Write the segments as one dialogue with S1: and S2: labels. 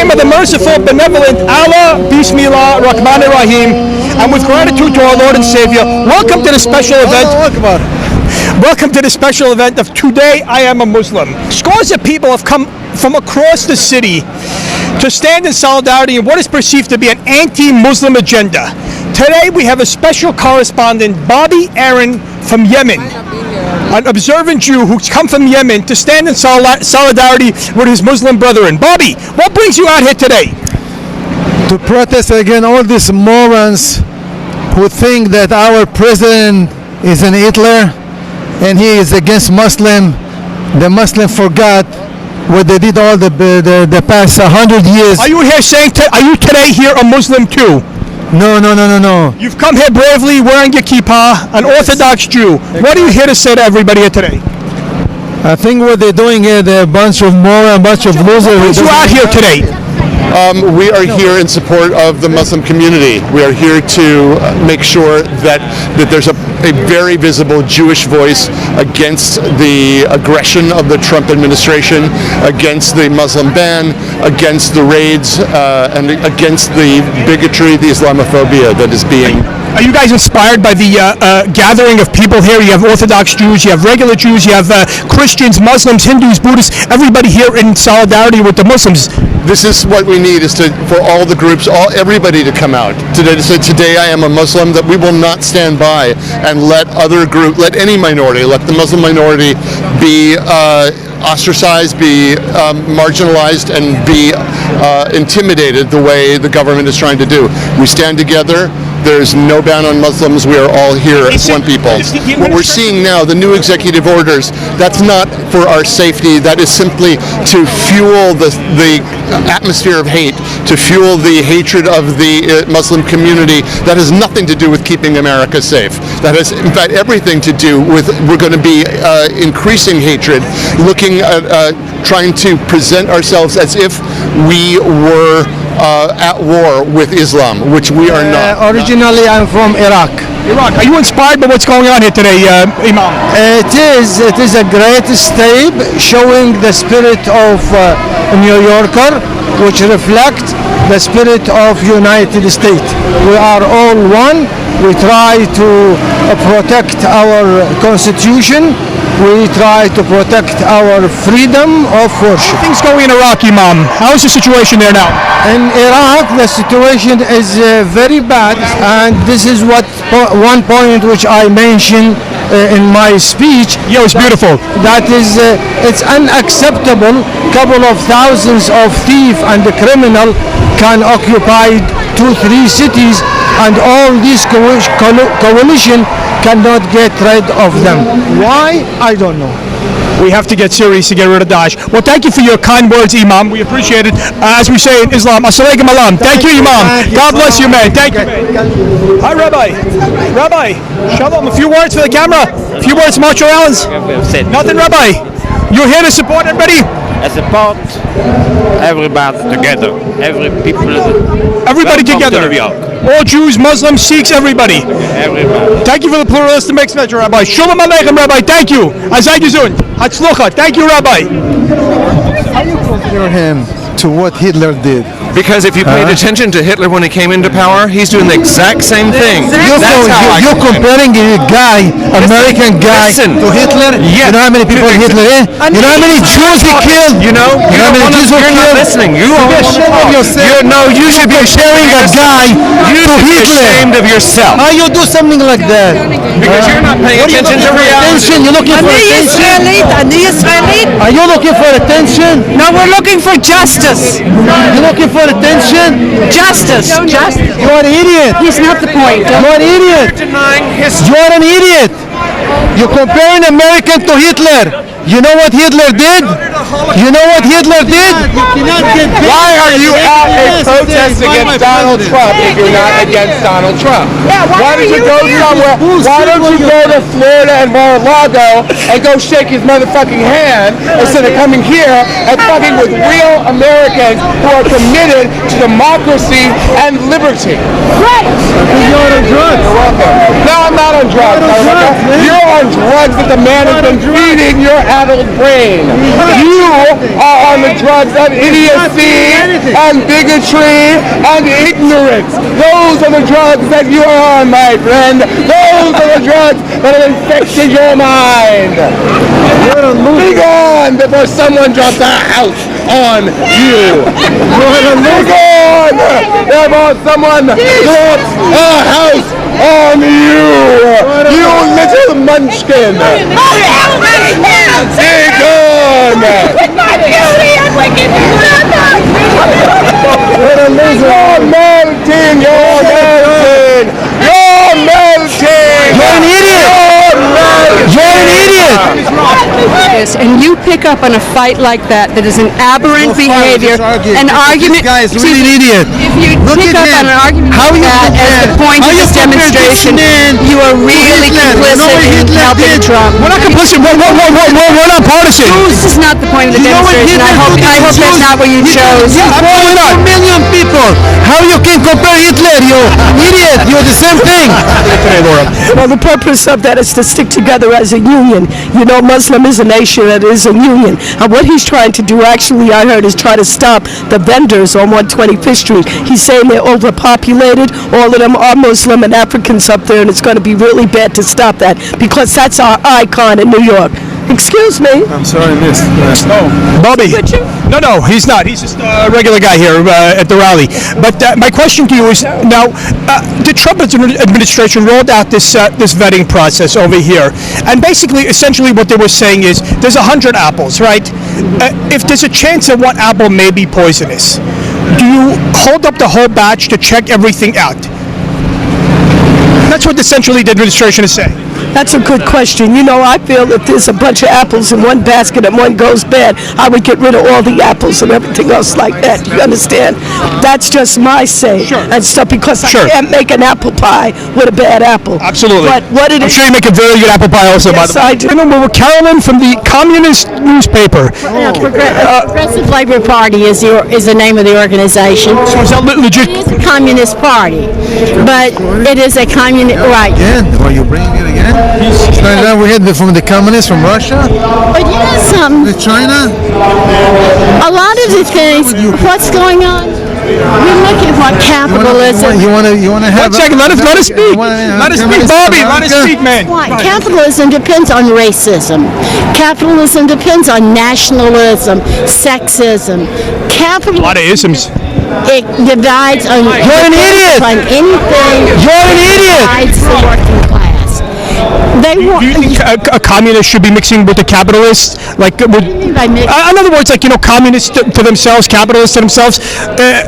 S1: name of the merciful, benevolent Allah, Bismillah, Rahman Rahim, and with gratitude to our Lord and Savior, welcome to the special event. Welcome to the special event of Today I Am a Muslim. Scores of people have come from across the city to stand in solidarity in what is perceived to be an anti-Muslim agenda. Today we have a special correspondent, Bobby Aaron from Yemen, an observant Jew who's come from Yemen to stand in solidarity with his Muslim brethren. Bobby, what brings you out here today?
S2: To protest against all these morons who think that our president is an Hitler and he is against Muslim. The Muslim forgot what they did all the past 100 years.
S1: Are you here saying, are you today here a Muslim too?
S2: No.
S1: You've come here bravely wearing your kippah, an Orthodox Jew. What are you here to say to everybody here today?
S2: I think what they're doing here, they're a bunch of morons, a bunch of losers.
S1: What brings you out here today?
S3: We are here in support of the Muslim community. We are here to make sure that there's a very visible Jewish voice against the aggression of the Trump administration, against the Muslim ban, against the raids, and against the bigotry, the Islamophobia that is being...
S1: Are you guys inspired by the gathering of people here? You have Orthodox Jews, you have regular Jews, you have Christians, Muslims, Hindus, Buddhists, everybody here in solidarity with the Muslims.
S3: This is what we need, is for all the groups, everybody to come out today to say, today I am a Muslim, that we will not stand by and let any minority, let the Muslim minority be ostracized, be marginalized, and be intimidated the way the government is trying to do. We stand together. There's no ban on Muslims. We are all here as one people. What we're seeing now, the new executive orders, that's not for our safety. That is simply to fuel the atmosphere of hate, to fuel the hatred of the Muslim community. That has nothing to do with keeping America safe. That has, in fact, everything to do with we're going to be increasing hatred, looking at trying to present ourselves as if we were at war with Islam, which we are not.
S2: Originally, I'm from Iraq.
S1: Are you inspired by what's going on here today, Imam?
S2: It is a great step showing the spirit of New Yorker, which reflects the spirit of United States. We are all one. We try to protect our Constitution. We try to protect our freedom of worship.
S1: Things going in Iraq, Imam. How is the situation there now?
S2: In Iraq, the situation is very bad, and this is one point which I mentioned in my speech.
S1: Yeah, it's beautiful.
S2: That is, it's unacceptable. Couple of thousands of thieves and the criminal can occupy 2-3 cities, and all this coalition cannot get rid of them. Why? I don't know.
S1: We have to get serious to get rid of Daesh. Well, thank you for your kind words, Imam. We appreciate it. As we say in Islam, As-salamu alaykum. Thank you, Imam. God bless you, man. Thank you, man. Hi, Rabbi. Rabbi, shalom. A few words for the camera. A few words, Marshall Allens. Nothing, Rabbi. You're here to support everybody?
S4: I support everybody together.
S1: Everybody together. All Jews, Muslims, Sikhs, everybody.
S4: Everybody.
S1: Thank you for the pluralistic message, Rabbi. Shalom aleichem, Rabbi. Thank you. Azayizun. Hatzlucha. Thank you, Rabbi.
S2: How do you compare him to what Hitler did?
S5: Because if you paid attention to Hitler when he came into power, he's doing the exact same thing.
S2: You're comparing a guy, American guy, to Hitler?
S5: Yeah.
S2: You know how many people Hitler is? You know how many Jews he killed?
S5: You know how many Jews he killed? You're not listening. You should be
S2: comparing a guy to Hitler.
S5: ashamed of yourself.
S2: How you do something like that?
S5: Because you're not paying attention to reality.
S2: You're looking for attention? Are you looking for attention?
S6: No, we're looking for justice.
S2: You're looking for attention?
S6: Justice. Justice.
S2: You are an idiot.
S6: He's not the point.
S2: You are an idiot.
S5: You're denying history.
S2: You are an idiot. You're comparing American to Hitler. You know what Hitler did? You know what Hitler did?
S5: Why are you at a protest against Donald Trump if you're not against Donald Trump? Why don't you go somewhere? Why don't you go to Florida and Mar-a-Lago and go shake his motherfucking hand instead of coming here and fucking with real Americans who are committed to democracy and liberty?
S6: Right.
S2: You're on drugs.
S5: You're welcome. No, I'm not on drugs. You're on drugs that the man has been feeding your adult brain. You You are on the drugs of idiocy and bigotry and ignorance. Those are the drugs that you are on, my friend. Those are the drugs that have infected your mind. Be gone before someone drops a house on you. Be gone before someone drops a house on you. You little munchkin. Be gone. You're melting. You're melting. You're melting.
S1: You're an idiot. You're an idiot.
S6: And you pick up on a fight like that is an aberrant behavior, an argument.
S2: This guy is really an idiot.
S6: If you pick up on an argument like that as the point of this demonstration, you are really complicit in helping Trump.
S1: We're not complicit. We're not partisan.
S6: This is not the point of the demonstration. I hope that's not what you chose.
S2: Absolutely not. 1 million people. How you can compare Hitler? You idiot. You're the same thing.
S7: Well, the purpose of that is to stick together as a union. You know, Muslim is a nation that is a union. And what he's trying to do, actually, I heard, is try to stop the vendors on 125th Street. He's saying they're overpopulated. All of them are Muslim and Africans up there, and it's going to be really bad to stop that because that's our icon in New York. Excuse me.
S2: I'm sorry, miss.
S1: Bobby. No, he's not. He's just a regular guy here at the rally. But my question to you is, now, the Trump administration rolled out this vetting process over here. And basically, essentially what they were saying is, there's 100 apples, right? If there's a chance that one apple may be poisonous, do you hold up the whole batch to check everything out? That's what essentially the administration is saying.
S7: That's a good question. You know, I feel if there's a bunch of apples in one basket and one goes bad, I would get rid of all the apples and everything else like that. You understand? That's just my say and stuff because I can't make an apple pie with a bad apple.
S1: Absolutely.
S7: But what it
S1: I'm
S7: is,
S1: sure you make a very good apple pie also, by the way.
S7: I do.
S1: We're Carolyn from the Communist newspaper.
S8: Progressive Labor Party is the name of the organization.
S1: So is that legit?
S8: It is a communist party, but it is a communist right.
S2: Again? Are you bringing it again? It's like that we had from the communists from Russia,
S8: But you know something?
S2: with China.
S8: A lot of the things. What's going on? We're looking for capitalism.
S2: You want to have?
S1: 1 second. Let us speak. Let us speak, Bobby. Let us speak, man.
S8: Why? Capitalism depends on racism. Capitalism depends on nationalism, sexism.
S1: A lot of isms.
S8: It divides on.
S1: You're an idiot.
S8: On anything.
S1: You're an idiot.
S8: Divides the working class. They want.
S1: Do you think a communist should be mixing with the capitalists? Like, in other words, like, you know, communists to themselves, capitalists to themselves,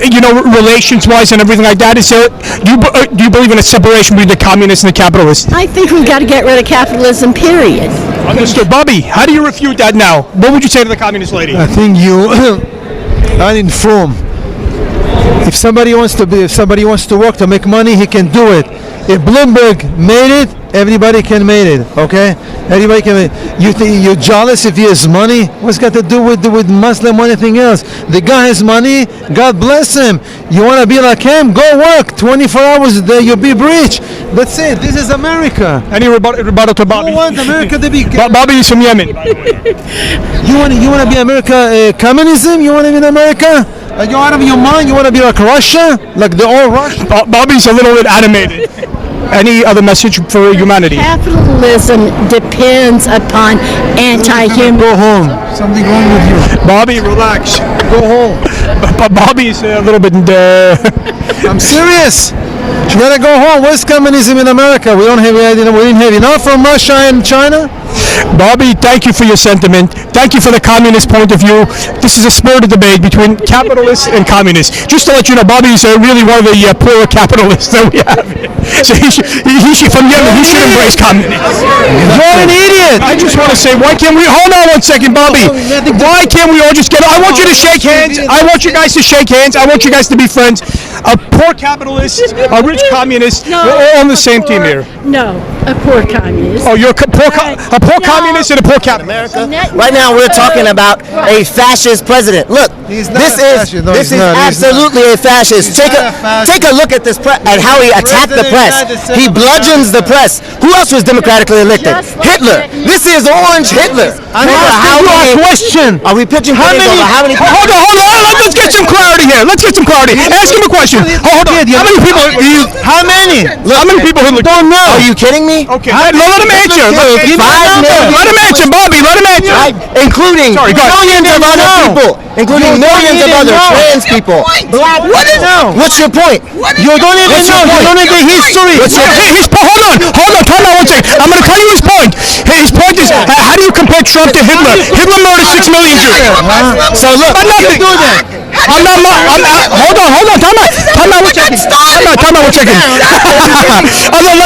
S1: you know, relations-wise and everything like that. So, do you believe in a separation between the communists and the capitalists?
S8: I think we've got to get rid of capitalism, period.
S1: Understood. Bobby, how do you refute that now? What would you say to the communist lady?
S2: I think you are informed. If somebody wants to work to make money, he can do it. If Bloomberg made it, everybody can make it. Okay, everybody can make it. You think you're jealous if he has money? What's got to do with Muslim or anything else? The guy has money. God bless him. You want to be like him? Go work 24 hours a day. You'll be rich. That's it. This is America.
S1: Any rebuttal to Bobby?
S2: You want America to be?
S1: Bobby is from Yemen.
S2: You want to be America? Communism? You want to be in America? Are you out of your mind? You want to be like Russia? Like the old Russia?
S1: Bobby's a little bit animated. Any other message for humanity?
S8: Capitalism depends upon anti-human.
S2: Go home. Something wrong with you.
S1: Bobby, relax.
S2: Go home.
S1: But Bobby's a little bit.
S2: I'm serious. You gotta go home. Where's communism in America? We didn't have enough from Russia and China.
S1: Bobby, thank you for your sentiment. Thank you for the communist point of view. This is a spirited debate between capitalists and communists. Just to let you know, Bobby is really one of the poorer capitalists that we have here. So he should from Yemen, he should embrace communism. You're an idiot. I just want to say, why can't we, hold on 1 second, Bobby. Why can't we all just get, I want you to shake hands. I want you guys to shake hands. I want you guys to be friends. a poor capitalist, a rich communist.
S8: No,
S1: We're all on the same team here.
S8: No, a poor communist.
S1: Oh, you're a poor communist and a poor capitalist.
S9: Right now, we're talking about a fascist president. Look, this is absolutely a fascist. Take a look at this at how he attacked the press. He bludgeons the press. Who else was democratically elected? Hitler. This is Orange Hitler.
S2: I'm asking you a question.
S9: Are we pitching how many?
S1: Hold on. Let's get some clarity here. Ask him a question. Hold on. How many people?
S2: How many?
S1: How many people Hitler?
S2: Don't know.
S9: Are you kidding me?
S1: Okay. Let him answer. Let him answer, Bobby. Let him answer.
S9: Including millions of other people. Including millions of other trans people. Black. What's your point?
S2: You don't even know. You don't know the history.
S1: Hold on. Time out 1 second. I'm going to tell you his point. His point is, how do you compare Trump to Hitler? Hitler murdered 6 million Jews.
S9: So look,
S1: you do that. Hold on. Time out 1 second.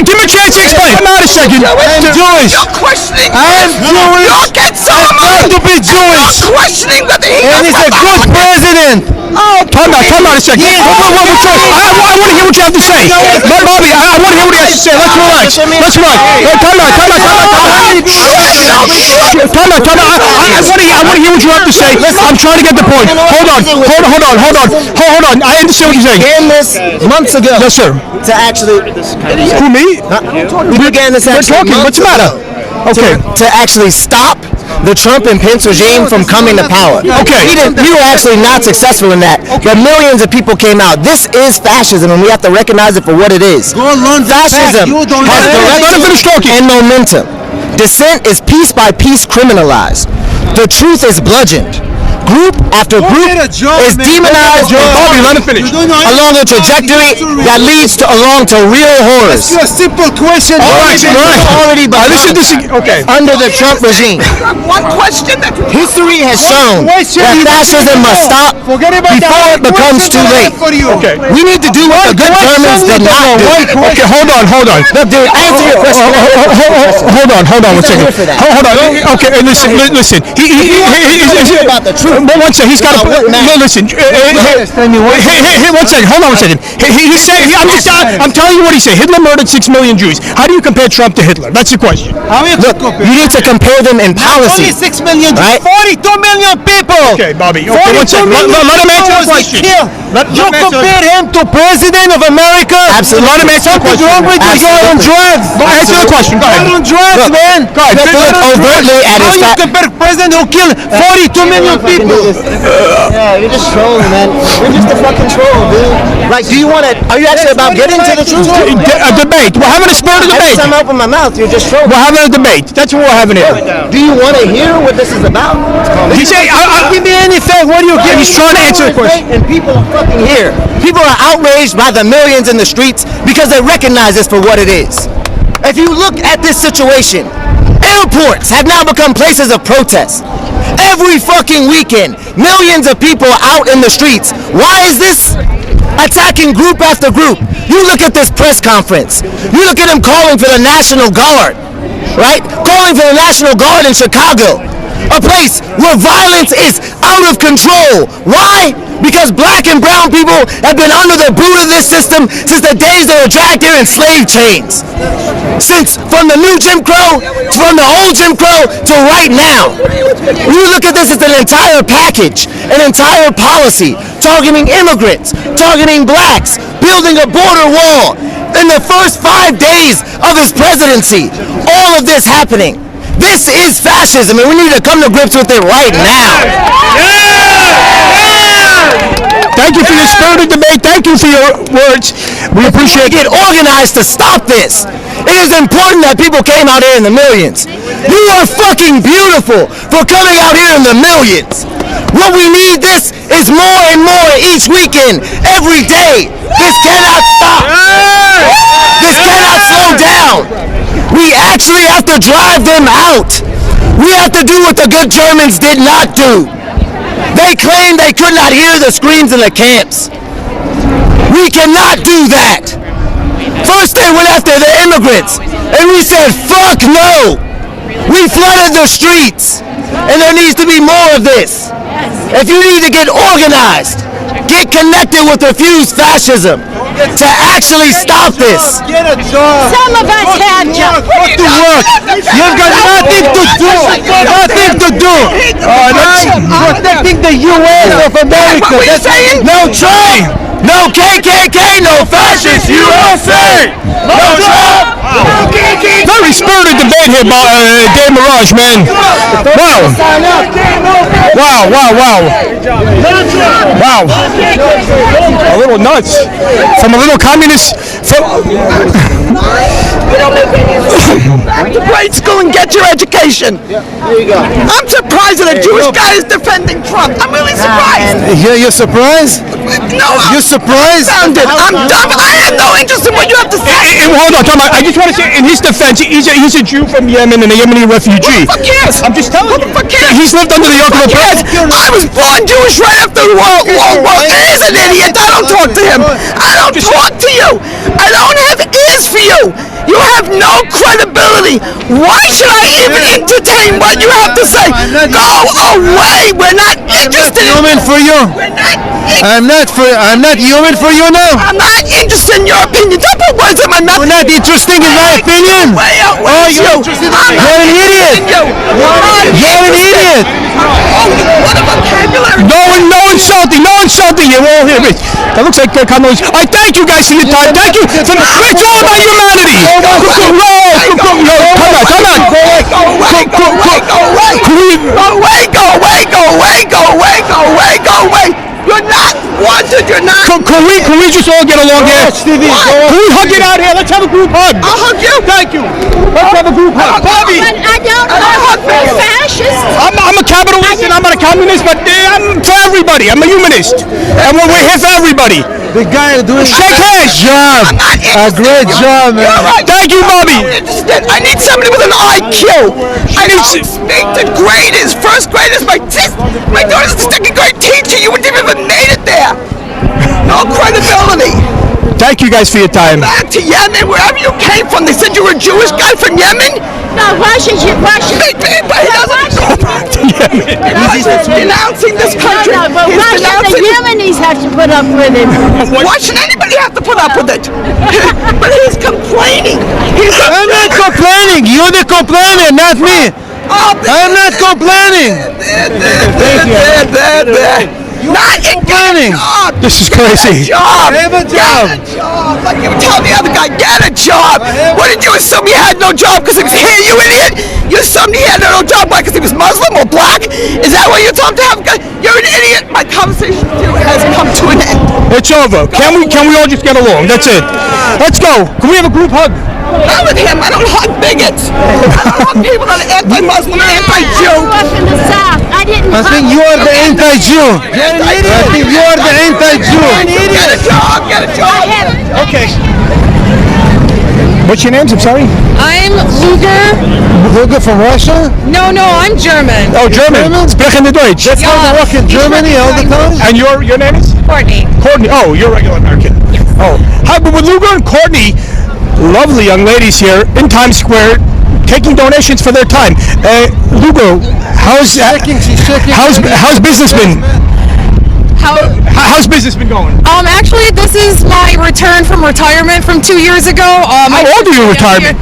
S1: Give me a chance to explain. Time out a second.
S2: I'm Jewish.
S10: You're questioning.
S2: I'm Jewish.
S10: You'll get some.
S2: I'm proud to be Jewish.
S10: You're questioning that he
S2: And he's a good president.
S1: Time out a second. I want to hear what you have to say. Bobby, I want to hear what he has to say. Let's relax. Let's relax. Time out. I want to hear what you have to say. I'm trying to get the point. Hold on. I understand what you're saying.
S9: began this months ago.
S1: Yes, sir.
S9: To actually.
S1: Who, me?
S9: We began this actually.
S1: What's the matter? Okay.
S9: To actually stop the Trump and Pence regime from coming to power.
S1: Okay.
S9: We were actually not successful in that. But millions of people came out. This is fascism, and we have to recognize it for what it is. Fascism has direction and momentum. Dissent is piece by piece criminalized. The truth is bludgeoned. Group after group is demonized along a trajectory that leads to real horrors.
S2: Ask you a simple question.
S9: Already under the Trump regime.
S10: One question that
S9: History has shown that fascism must stop before it becomes too late. We need to do what the good Germans did not do.
S1: Okay, hold on.
S9: Look, dude, answer your question.
S1: Hold on 1 second. Hold on. Okay, listen. He's
S9: about the truth.
S1: 1 second. He's got to listen. Hey, 1 second. Hold on 1 second. He said. I'm telling you what he said. Hitler murdered 6 million Jews. How do you compare Trump to Hitler? That's the question.
S9: Look, you need to compare them in policy.
S2: 6 million,
S9: right?
S2: 42 million people.
S1: Okay, Bobby. Okay, 1 second. Let him answer the question.
S2: You compare him to President of America?
S9: Absolutely.
S1: Let him answer the question.
S2: What's wrong with you? You're on drugs.
S1: Answer the question. Go ahead.
S2: You're on drugs, man.
S1: Go ahead.
S9: Look overtly at his
S2: How you compare President who killed 42 million people?
S9: Yeah, you're just trolling, man. You're just a fucking troll, dude. Like, are you actually about getting to the truth?
S1: A debate. We're having a spirited debate.
S9: Every time I open my mouth, you're just trolling.
S1: We're having a debate. That's what we're having here.
S9: Do you want to hear what this is about?
S1: He said,
S2: Give me anything. What do you give?
S1: He's trying to answer the question.
S9: And people are fucking here. People are outraged by the millions in the streets because they recognize this for what it is. If you look at this situation, airports have now become places of protest. Every fucking weekend, millions of people out in the streets. Why is this? Attacking group after group. You look at this press conference. You look at him calling for the National Guard, right? Calling for the National Guard in Chicago. A place where violence is out of control. Why? Because black and brown people have been under the boot of this system since the days they were dragged here in slave chains. Since from the new Jim Crow, from the old Jim Crow to right now. You look at this as an entire package, an entire policy, targeting immigrants, targeting blacks, building a border wall. In the first 5 days of his presidency, all of this happening. This is fascism, and we need to come to grips with it right now.
S1: Thank you for your spirited debate. Thank you for your words. We appreciate it.
S9: Get organized to stop this. It is important that people came out here in the millions. You are fucking beautiful for coming out here in the millions. What we need is more and more each weekend, every day. This cannot stop. This cannot slow down. We actually have to drive them out. We have to do what the good Germans did not do. They claimed they could not hear the screams in the camps. We cannot do that. First they went after the immigrants, and we said, fuck no. We flooded the streets, and there needs to be more of this. If you need to get organized, get connected with Refuse Fascism to actually stop this.
S2: Get a job.
S8: Some of us have jobs.
S2: Go to work. You've got nothing to do. Nothing to do. Protecting the U.S. of America.
S10: What are you saying?
S9: No Trump, no KKK, no fascist USA. No Trump.
S1: Very spirited debate here, Dave Mirage, man. Wow. Wow. A little nuts. From a little communist.
S10: Back to grade school and get your education. I'm surprised that a Jewish guy is defending Trump. I'm really surprised.
S2: You're surprised?
S10: No,
S2: You're surprised?
S10: I'm dumb. I have no interest in what you have to say.
S1: Hold on, Tom. I just want to say, in his defense, he's a Jew from Yemen and a Yemeni refugee.
S10: Who the fuck cares?
S1: I'm just telling you.
S10: Who the fuck cares?
S1: He's lived under the yoke of oppression.
S10: I was born Jewish right after the World War. He's an idiot. I don't talk to him. I don't talk to you. I don't have ears for you. You have no credibility. Why should I even entertain what you have to say? Go away. We're not interested.
S2: Human for you.
S10: We're not
S2: I'm not human for you now.
S10: I'm not interested in your opinion. Don't put words in my mouth.
S2: You're not interesting in my opinion.
S10: You're
S2: You're an idiot. You're an idiot.
S10: What a vocabulary.
S1: No insulting. You won't hear it. That looks like Carlos. I thank you guys for your time. Thank you. It's all about humanity. Come on.
S10: Go away. You're not wanted. You're not.
S1: Can we just all get along here? Can we hug it out here? Let's have a group hug.
S10: I'll hug you.
S1: Thank you. Let's have a group hug. Bobby.
S8: I don't hug fascists.
S1: I'm a capitalist and I'm not a communist, but I'm for everybody. I'm a humanist. And we're here for everybody.
S2: The guy doing
S1: Shake hands.
S2: job. A great job, man.
S1: Thank you, Bobby.
S10: I need somebody with an IQ. I don't speak to graders. First graders. My daughter's a second grade teacher. You wouldn't even made it there. No credibility.
S1: Thank you guys for your time.
S10: Back to Yemen, wherever you came from. They said you were a Jewish guy from Yemen.
S8: No, Russia.
S10: But he doesn't go back to Yemen. He's denouncing this country.
S8: No, but Russia, the Yemenis have to put up with it.
S10: Why should anybody have to put up with it? But he's complaining.
S2: I'm not complaining. You're the complainer, not me. I'm not complaining.
S10: Not complaining.
S1: This is crazy.
S2: Have a job.
S10: Like you were telling the other guy, get a job. What did you assume he had no job because he was here, you idiot? You assumed he had no job because he was Muslim or black? Is that what you told him to have? You're an idiot. My conversation with you has come to an end.
S1: It's over. Can we all just get along? That's it. Let's go. Can we have a group hug?
S10: Not with him. I don't hug bigots. I don't hug people that are anti-Muslim, anti-Jew.
S8: I grew up in the South. I didn't
S2: I think you are the anti-Jew. I think you are the anti-Jew.
S10: Get a job. Get a job.
S1: Okay. What's your names? I'm sorry.
S6: I'm Luger.
S2: Luger from Russia?
S6: No, I'm German.
S1: Oh, German. Sprechen Sie Deutsch.
S2: That's how they work in Germany all the time?
S1: And your name is?
S6: Courtney.
S1: Courtney. Oh, you're a regular American. Yes. Oh. Hi, but with Luger and Courtney, lovely young ladies here in Times Square, taking donations for their time. Lugo, how's business been? How's business been going?
S6: Actually, this is my return from retirement from 2 years ago.
S1: How old are you in retirement?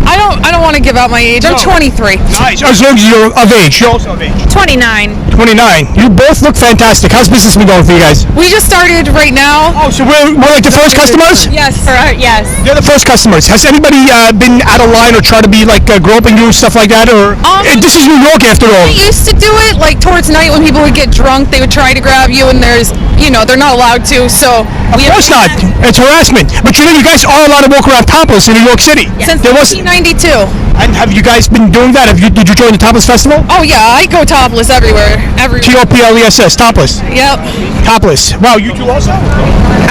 S6: I don't want to give out my age. I'm 23.
S1: Nice. As long as you're of age. You're also of age.
S6: 29.
S1: 29. You both look fantastic. How's business been going for you guys?
S6: We just started right now.
S1: Oh, so we're like the first customers?
S6: Yes. Yes.
S1: They're the first customers. Has anybody been out of line or tried to be like groping you, stuff like that? Or this is New York after all.
S6: We used to do it like towards night when people would get drunk. They would try to grab you, and they're not allowed to. So
S1: of course not. It's harassment. But you guys are allowed to walk around topless in New York City.
S6: Since 1992.
S1: And have you guys been doing that? Did you join the Topless Festival?
S6: Oh yeah, I go topless everywhere.
S1: TOPLESS, topless.
S6: Yep.
S1: Topless. Wow, you do also?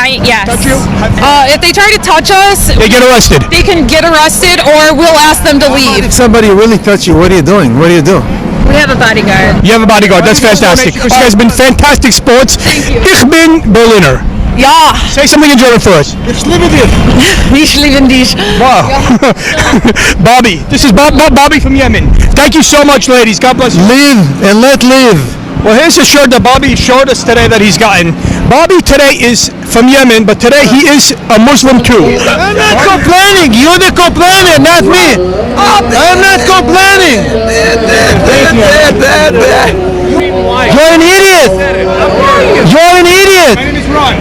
S6: Yes.
S1: Touch you?
S6: If they try to touch us,
S1: they get arrested.
S6: They can get arrested, or we'll ask them to leave.
S2: If somebody really touch you, what are you doing? What do you do?
S6: We have a bodyguard.
S1: You have a bodyguard. That's fantastic. You guys have been fantastic sports.
S6: Thank you.
S1: Ich bin Berliner.
S6: Ja.
S1: Say something in German for us.
S2: Ich liebe dich.
S6: Ich liebe dich.
S1: Wow. Bobby. This is Bobby from Yemen. Thank you so much, ladies. God bless you.
S2: Live and let live.
S1: Well, here's a shirt that Bobby showed us today that he's gotten. Bobby today is from Yemen, but today he is a Muslim too.
S2: I'm not complaining. You're the complainer, not me. I'm not complaining. You're an idiot. You're an idiot.
S1: My name is Ron.